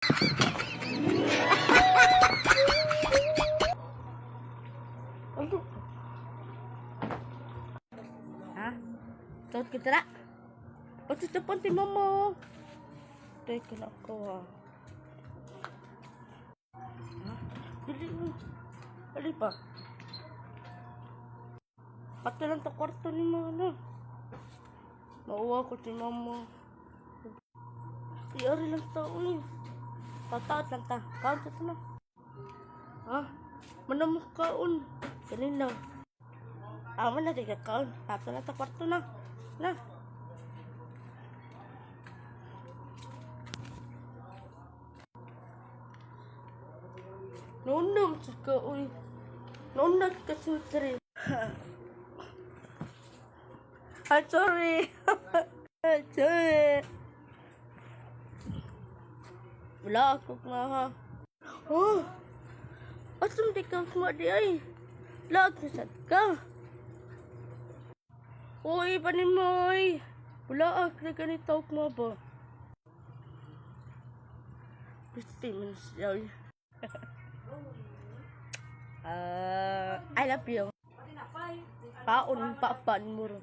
Ha? Tuot kita na? Pati sa panti mama. Teka na ako ha. Ha? Dali pa. Pati lang ta kwarto ni mama. Mauwa ko si mama. Iyari lang tao eh. Tataot lang ta. Kaon ka na. Ha? Manamok kaon. Kanina. Aman na di ka kaon. Tato na ta kwarto na. Na. Nunam sa kaon. Nunam ka sutri. I'm sorry. I'm sorry. Wala ako nga ha. Oh, asam di ka kuma di ay. Lag nasad ka. Uy, panimoy. Wala ako na ganito kuma ba? Gusto mo siya. I love you. Paon papan mo rin.